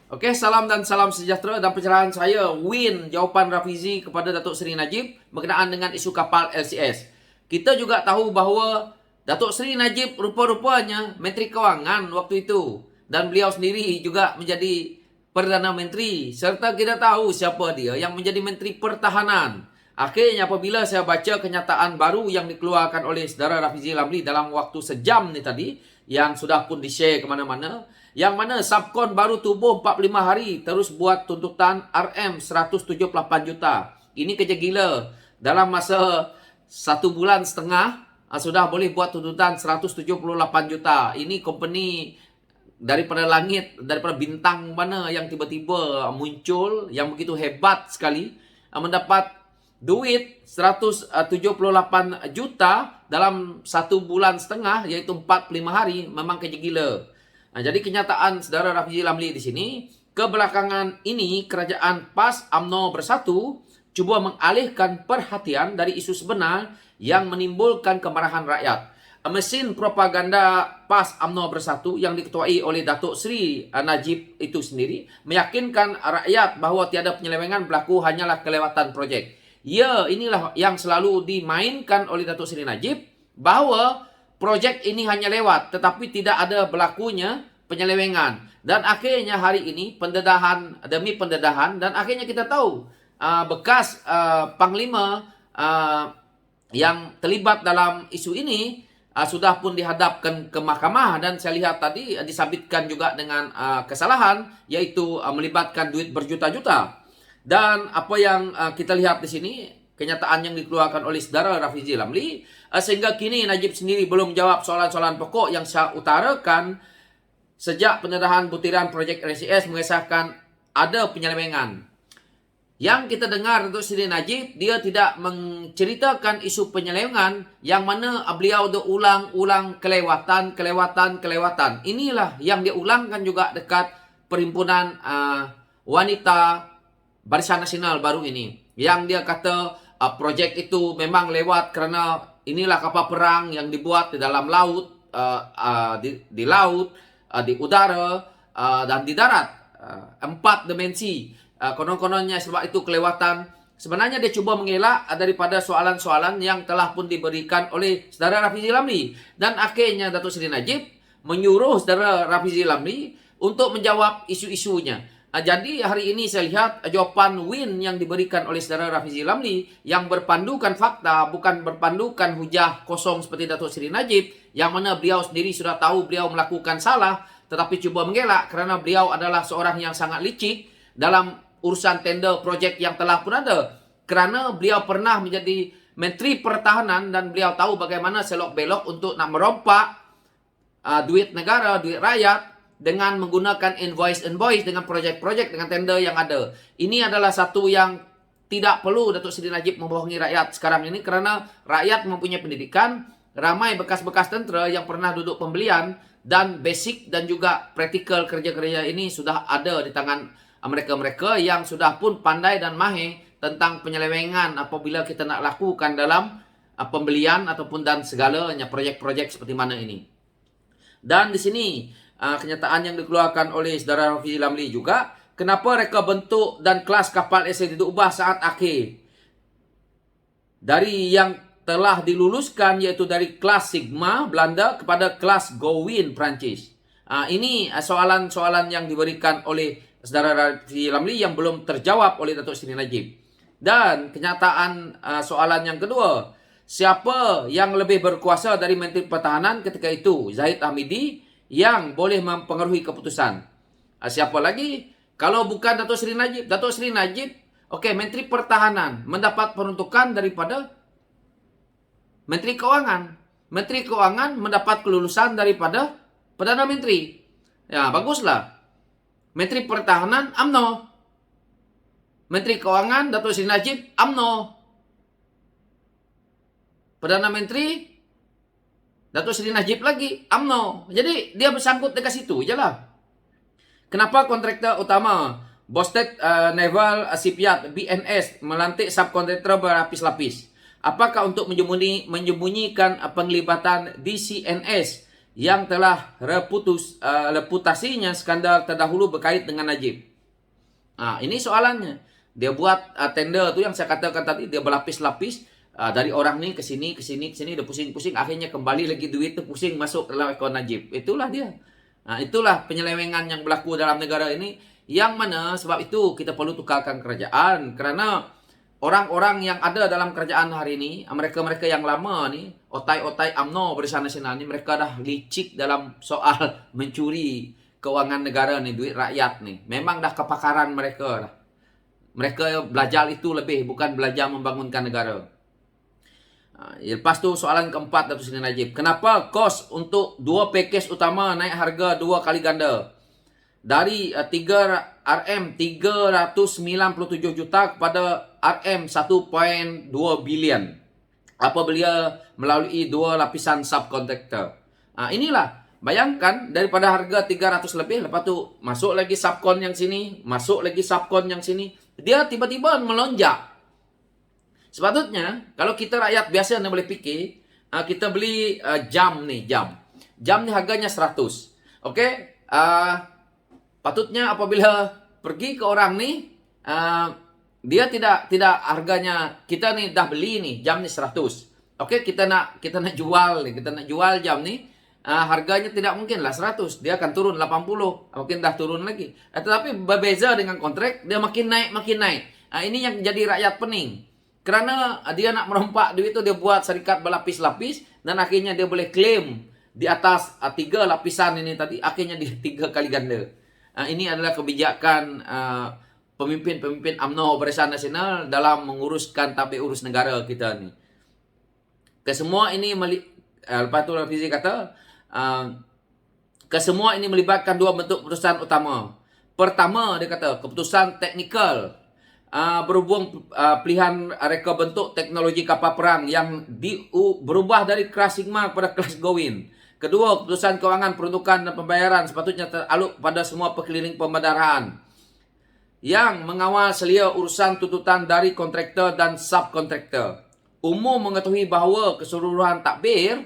Oke, salam dan salam sejahtera dan pencerahan saya Win jawapan Rafizi kepada Datuk Seri Najib berkenaan dengan isu kapal LCS. Kita juga tahu bahawa Datuk Seri Najib rupa-rupanya Menteri Kewangan waktu itu dan beliau sendiri juga menjadi Perdana Menteri serta kita tahu siapa dia yang menjadi Menteri Pertahanan. Akhirnya apabila saya baca kenyataan baru yang dikeluarkan oleh saudara Rafizi Lamli dalam waktu sejam ni tadi yang sudah pun di-share ke mana-mana, yang mana Subkon baru tubuh 45 hari terus buat tuntutan RM 178 juta. Ini kerja gila. Dalam masa 1.5 bulan sudah boleh buat tuntutan 178 juta. Ini company daripada langit, daripada bintang mana yang tiba-tiba muncul yang begitu hebat sekali mendapat duit 178 juta dalam 1.5 bulan iaitu 45 hari. Memang kerja gila. Jadi kenyataan saudara Rafizi Lamli di sini, kebelakangan ini kerajaan PAS UMNO Bersatu cuba mengalihkan perhatian dari isu sebenar yang menimbulkan kemarahan rakyat. Mesin propaganda PAS UMNO Bersatu yang diketuai oleh Datuk Seri Najib itu sendiri meyakinkan rakyat bahawa tiada penyelewengan berlaku, hanyalah kelewatan projek. Ya, inilah yang selalu dimainkan oleh Datuk Seri Najib, bahawa projek ini hanya lewat tetapi tidak ada berlakunya penyelewengan. Dan akhirnya hari ini pendedahan demi pendedahan, dan akhirnya kita tahu bekas Panglima yang terlibat dalam isu ini sudah pun dihadapkan ke mahkamah, dan saya lihat tadi disabitkan juga dengan kesalahan iaitu melibatkan duit berjuta-juta. Dan apa yang kita lihat di sini, kenyataan yang dikeluarkan oleh saudara Rafizi Lamli, sehingga kini Najib sendiri belum jawab soalan-soalan pokok yang saya utarakan sejak pendedahan butiran projek LCS mengesahkan ada penyelewengan. Yang kita dengar untuk Seri Najib, dia tidak menceritakan isu penyelewengan yang mana beliau dah ulang-ulang kelewatan. Inilah yang dia ulangkan juga dekat Perhimpunan Wanita Barisan Nasional baru ini, yang dia kata projek itu memang lewat kerana inilah kapal perang yang dibuat di dalam laut, di laut, di udara dan di darat. 4 dimensi. Konon-kononnya sebab itu kelewatan. Sebenarnya dia cuba mengelak daripada soalan-soalan yang telah pun diberikan oleh saudara Rafizi Lamli. Dan akhirnya Datuk Seri Najib menyuruh saudara Rafizi Lamli untuk menjawab isu-isunya. Jadi hari ini saya lihat jawapan Win yang diberikan oleh saudara Rafizi Lamli yang berpandukan fakta, bukan berpandukan hujah kosong seperti Datuk Seri Najib, yang mana beliau sendiri sudah tahu beliau melakukan salah tetapi cuba mengelak kerana beliau adalah seorang yang sangat licik dalam urusan tender projek yang telah pun ada. Kerana beliau pernah menjadi Menteri Pertahanan dan beliau tahu bagaimana selok-belok untuk nak merompak duit negara, duit rakyat dengan menggunakan invoice dengan projek-projek, dengan tender yang ada. Ini adalah satu yang tidak perlu Datuk Seri Najib membohongi rakyat sekarang ini, kerana rakyat mempunyai pendidikan, ramai bekas-bekas tentera yang pernah duduk pembelian, dan basic dan juga praktikal kerja-kerja ini sudah ada di tangan mereka-mereka yang sudah pun pandai dan mahir tentang penyelewengan apabila kita nak lakukan dalam pembelian ataupun dan segalanya projek-projek seperti mana ini. Dan di sini kenyataan yang dikeluarkan oleh saudara Rafizi Lamli juga, kenapa reka bentuk dan kelas kapal LCS diubah saat akhir dari yang telah diluluskan, iaitu dari kelas Sigma Belanda kepada kelas Gowin Perancis. Ini soalan-soalan yang diberikan oleh saudara Rafizi Lamli yang belum terjawab oleh Datuk Seri Najib. Dan kenyataan soalan yang kedua, siapa yang lebih berkuasa dari Menteri Pertahanan ketika itu? Zahid Hamidi yang boleh mempengaruhi keputusan. Siapa lagi? Kalau bukan Datuk Seri Najib. Datuk Seri Najib, Menteri Pertahanan mendapat peruntukan daripada Menteri Kewangan. Menteri Kewangan mendapat kelulusan daripada Perdana Menteri. Ya, baguslah. Menteri Pertahanan UMNO. Menteri Kewangan Datuk Seri Najib UMNO. Perdana Menteri Datuk Seri Najib lagi UMNO. Jadi dia bersangkut dekat situ je lah. Kenapa kontraktor utama Bosted Naval Shipyard BNS melantik subkontraktor berlapis-lapis? Apakah untuk menyembunyikan penglibatan DCNS yang telah reputasinya skandal terdahulu berkait dengan Najib. Ini soalannya. Dia buat tender tu yang saya katakan tadi, dia berlapis-lapis dari orang ni ke sini, dia pusing-pusing, akhirnya kembali lagi duit tu pusing masuk dalam akaun Najib. Itulah dia. Itulah penyelewengan yang berlaku dalam negara ini, yang mana sebab itu kita perlu tukarkan kerajaan, kerana orang-orang yang ada dalam kerajaan hari ini, mereka-mereka yang lama ni, otai-otai UMNO Barisan Nasional ni, mereka dah licik dalam soal mencuri keuangan negara ni, duit rakyat ni. Memang dah kepakaran mereka dah. Mereka belajar itu lebih, bukan belajar membangunkan negara. Lepas tu soalan keempat Datuk Seri Najib. Kenapa kos untuk dua pakej utama naik harga 2 kali ganda? Dari RM 397 juta kepada RM 1.2 bilion. Apabila melalui 2 lapisan subkontraktor. Inilah. Bayangkan daripada harga 300 lebih, lepas tu masuk lagi subkon yang sini, masuk lagi subkon yang sini. Dia tiba-tiba melonjak. Sepatutnya, kalau kita rakyat biasa yang boleh fikir, kita beli jam ni, jam. Jam ni harganya 100. Okey? Patutnya apabila pergi ke orang ni, dia tidak harganya, kita ni dah beli ni, jam ni 100. Okey, kita nak jual ni, kita nak jual jam ni. Harganya tidak mungkin lah 100, dia akan turun 80, mungkin dah turun lagi. Tetapi berbeza dengan kontrak, dia makin naik. Ini yang jadi rakyat pening. Kerana dia nak merompak duit itu, dia buat syarikat berlapis-lapis, dan akhirnya dia boleh claim di atas 3 lapisan ini tadi, akhirnya dia 3 kali ganda. Ini adalah kebijakan pemimpin-pemimpin UMNO Barisan Nasional dalam menguruskan tabik urus negara kita ni. Kesemua ini lepas tu Rafizi kata, kesemua ini melibatkan 2 bentuk keputusan utama. Pertama, dia kata keputusan teknikal berhubung pilihan reka bentuk teknologi kapal perang yang berubah dari kelas Sigma kepada kelas Gowin. Kedua, keputusan kewangan peruntukan dan pembayaran sepatutnya teraluk pada semua perkeliling pembandaraan yang mengawal selia urusan tuntutan dari kontraktor dan subkontraktor. Umum mengetahui bahawa keseluruhan takbir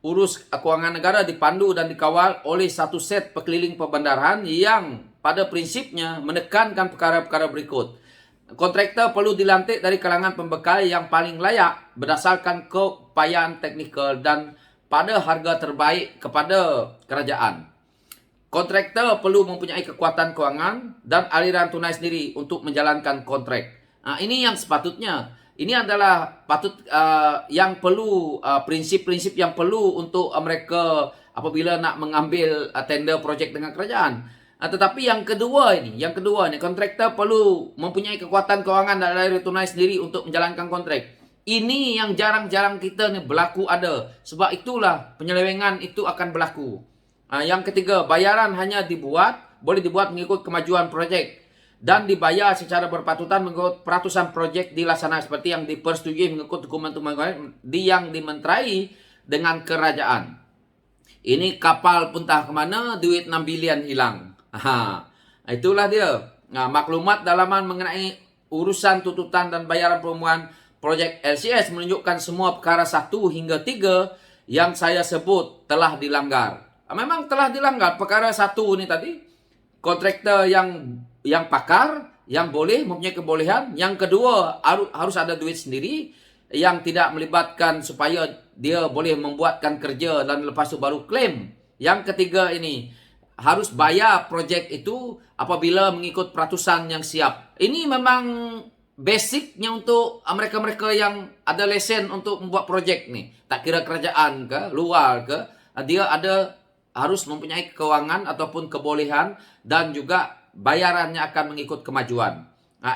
urus kewangan negara dipandu dan dikawal oleh satu set perkeliling pembandaraan yang pada prinsipnya menekankan perkara-perkara berikut. Kontraktor perlu dilantik dari kalangan pembekal yang paling layak berdasarkan keupayaan teknikal dan pada harga terbaik kepada kerajaan. Kontraktor perlu mempunyai kekuatan kewangan dan aliran tunai sendiri untuk menjalankan kontrak. Ini yang sepatutnya. Ini adalah yang perlu, prinsip-prinsip yang perlu untuk mereka apabila nak mengambil tender projek dengan kerajaan. Tetapi yang kedua ni, kontraktor perlu mempunyai kekuatan kewangan dan aliran tunai sendiri untuk menjalankan kontrak. Ini yang jarang-jarang kita ni berlaku ada. Sebab itulah penyelewengan itu akan berlaku. Yang ketiga, bayaran hanya boleh dibuat mengikut kemajuan projek dan dibayar secara berpatutan mengikut peratusan projek dilaksanakan seperti yang dipersetujui mengikut dokumen-dokumen yang dimenterai dengan kerajaan. Ini kapal puntah ke mana, duit 6 bilion hilang. Itulah dia. Maklumat dalaman mengenai urusan tuntutan dan bayaran perumuran projek LCS menunjukkan semua perkara 1 hingga 3 yang saya sebut telah dilanggar. Memang telah dilanggar. Perkara 1 ni tadi, kontraktor yang pakar, yang boleh mempunyai kebolehan. Yang kedua, harus ada duit sendiri yang tidak melibatkan supaya dia boleh membuatkan kerja dan lepas tu baru claim. Yang ketiga ini, harus bayar projek itu apabila mengikut peratusan yang siap. Ini memang basicnya untuk mereka-mereka yang ada lesen untuk membuat projek ni. Tak kira kerajaan ke, luar ke, dia harus mempunyai kewangan ataupun kebolehan dan juga bayarannya akan mengikut kemajuan.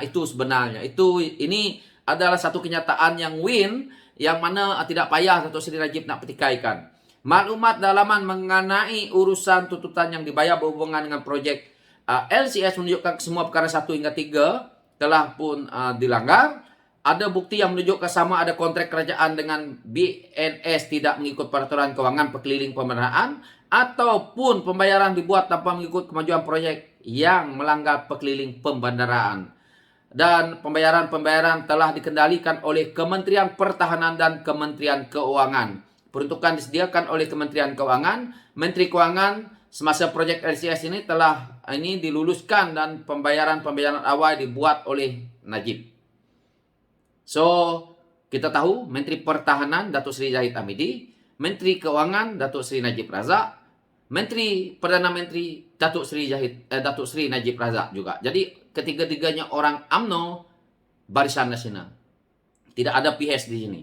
Itu sebenarnya. Ini adalah satu kenyataan yang win, yang mana tidak payah Datuk Seri Najib nak petikaikan. Maklumat dalaman mengenai urusan tuntutan yang dibayar berhubungan dengan projek LCS menunjukkan semua perkara 1 hingga 3 telah pun dilanggar. Ada bukti yang menunjukkan sama ada kontrak kerajaan dengan BNS tidak mengikut peraturan kewangan perkeliling pembandaraan ataupun pembayaran dibuat tanpa mengikut kemajuan projek yang melanggar perkeliling pembandaraan. Dan pembayaran-pembayaran telah dikendalikan oleh Kementerian Pertahanan dan Kementerian Keuangan. Peruntukan disediakan oleh Kementerian Keuangan Menteri Keuangan semasa projek LCS ini telah diluluskan dan pembayaran awal dibuat oleh Najib. So, kita tahu Menteri Pertahanan Datuk Seri Zahid Hamidi, Menteri Keuangan Datuk Seri Najib Razak, Menteri Perdana Menteri Datuk Seri Najib Razak juga. Jadi ketiga-tiganya orang UMNO Barisan Nasional. Tidak ada PS di sini.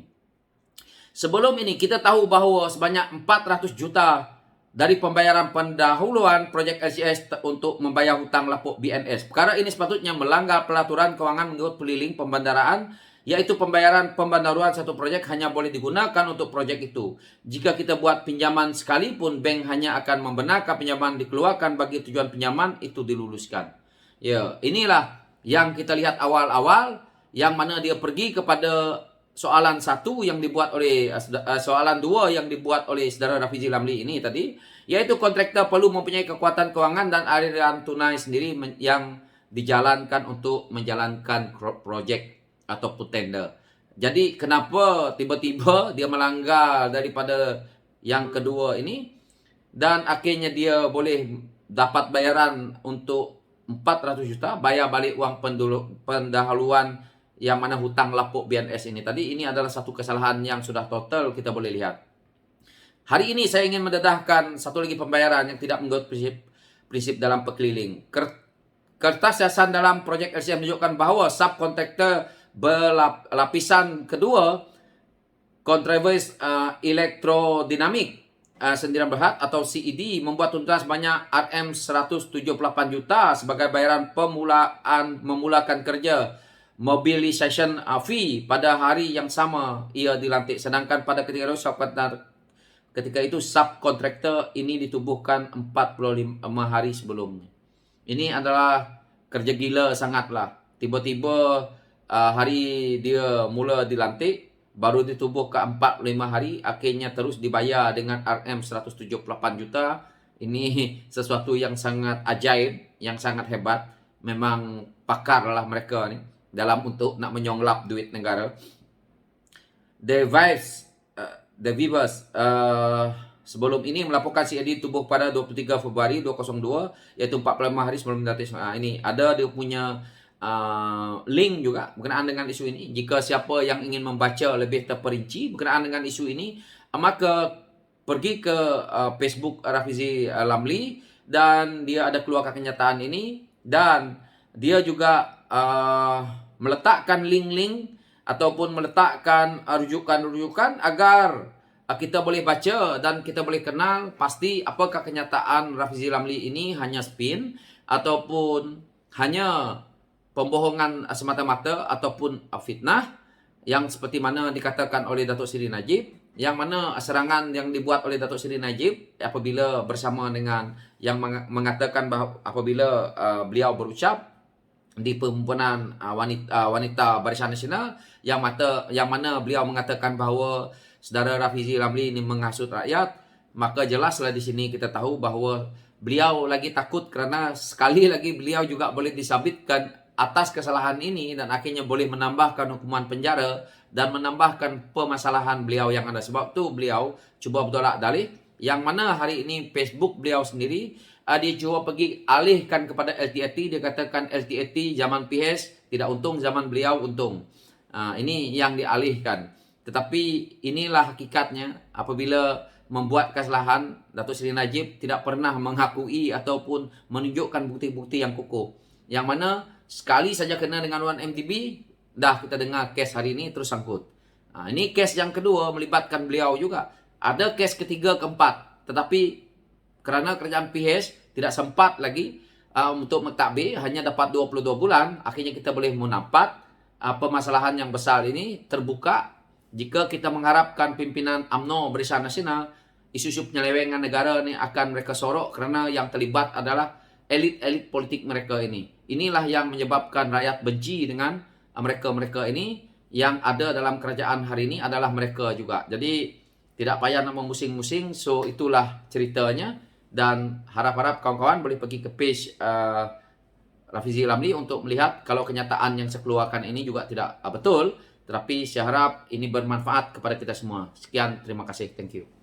Sebelum ini kita tahu bahawa sebanyak 400 juta dari pembayaran pendahuluan projek LCS untuk membayar hutang lapuk BNS. Perkara ini sepatutnya melanggar peraturan kewangan mengikut peliling pembandaraan, yaitu pembayaran pembandaruan satu projek hanya boleh digunakan untuk projek itu. Jika kita buat pinjaman sekalipun, bank hanya akan membenarkan pinjaman dikeluarkan bagi tujuan pinjaman itu diluluskan. Ya, inilah yang kita lihat awal-awal, yang mana dia pergi kepada soalan 1 yang dibuat oleh soalan 2 yang dibuat oleh saudara Rafizi Ramli ini tadi, yaitu kontraktor perlu mempunyai kekuatan kewangan dan aliran tunai sendiri yang dijalankan untuk menjalankan projek ataupun tender. Jadi kenapa tiba-tiba dia melanggar daripada yang kedua ini dan akhirnya dia boleh dapat bayaran untuk 400 juta, bayar balik uang pendahuluan yang mana hutang lapuk BNS ini tadi. Ini adalah satu kesalahan yang sudah total kita boleh lihat. Hari ini saya ingin mendedahkan satu lagi pembayaran yang tidak mengikut prinsip dalam pekeliling. Kertas siasan dalam projek LCS menunjukkan bahawa subkontraktor berlapisan kedua Contrivers Elektrodinamik Sendirian Berhad atau CED membuat tuntutan sebanyak RM178 juta sebagai bayaran memulakan kerja mobilisation fee pada hari yang sama ia dilantik. Sedangkan pada ketika itu subkontraktor ini ditubuhkan 45 hari sebelumnya. Ini adalah kerja gila sangatlah. Tiba-tiba hari dia mula dilantik, baru ditubuh ke 45 hari, akhirnya terus dibayar dengan RM178 juta. Ini sesuatu yang sangat ajaib, yang sangat hebat. Memang pakar lah mereka ni dalam untuk nak menyonglap duit negara. The Vivers sebelum ini melaporkan CID tubuh pada 23 Februari 2002, iaitu 45 hari sebelum dilantik. Ini ada dia punya link juga berkenaan dengan isu ini. Jika siapa yang ingin membaca lebih terperinci berkenaan dengan isu ini, maka pergi ke Facebook Rafizi Ramli dan dia ada keluarkan kenyataan ini, dan dia juga meletakkan link-link ataupun meletakkan rujukan-rujukan agar kita boleh baca dan kita boleh kenal pasti apakah kenyataan Rafizi Ramli ini hanya spin ataupun hanya pembohongan semata-mata ataupun fitnah yang seperti mana dikatakan oleh Datuk Seri Najib, yang mana serangan yang dibuat oleh Datuk Seri Najib apabila bersama dengan yang mengatakan bahawa apabila beliau berucap di perhimpunan wanita Barisan Nasional yang mana beliau mengatakan bahawa saudara Rafizi Ramli ini menghasut rakyat, maka jelaslah di sini kita tahu bahawa beliau lagi takut kerana sekali lagi beliau juga boleh disabitkan atas kesalahan ini dan akhirnya boleh menambahkan hukuman penjara dan menambahkan permasalahan beliau yang ada. Sebab tu beliau cuba bertolak dalih, yang mana hari ini Facebook beliau sendiri dia cuba pergi alihkan kepada LTAT. Dia katakan LTAT zaman PS tidak untung, zaman beliau untung. Ini yang dialihkan. Tetapi inilah hakikatnya apabila membuat kesalahan, Datuk Seri Najib tidak pernah mengakui ataupun menunjukkan bukti-bukti yang kukuh. Yang mana sekali saja kena dengan 1MDB, dah kita dengar kes hari ini terus sangkut. Ini kes yang kedua melibatkan beliau juga. Ada kes ketiga, keempat. Tetapi kerana kerajaan PH tidak sempat lagi untuk mentadbir, hanya dapat 22 bulan, akhirnya kita boleh menampak permasalahan yang besar ini terbuka. Jika kita mengharapkan pimpinan UMNO Barisan Nasional, isu-isu penyelewengan negara ini akan mereka sorok kerana yang terlibat adalah elit-elit politik mereka ini. Inilah yang menyebabkan rakyat benci dengan mereka-mereka ini. Yang ada dalam kerajaan hari ini adalah mereka juga. Jadi tidak payah nak memusing-musing. So itulah ceritanya. Dan harap-harap kawan-kawan boleh pergi ke page Rafizi Ramli untuk melihat kalau kenyataan yang saya keluarkan ini juga tidak betul. Tetapi saya harap ini bermanfaat kepada kita semua. Sekian, terima kasih. Thank you.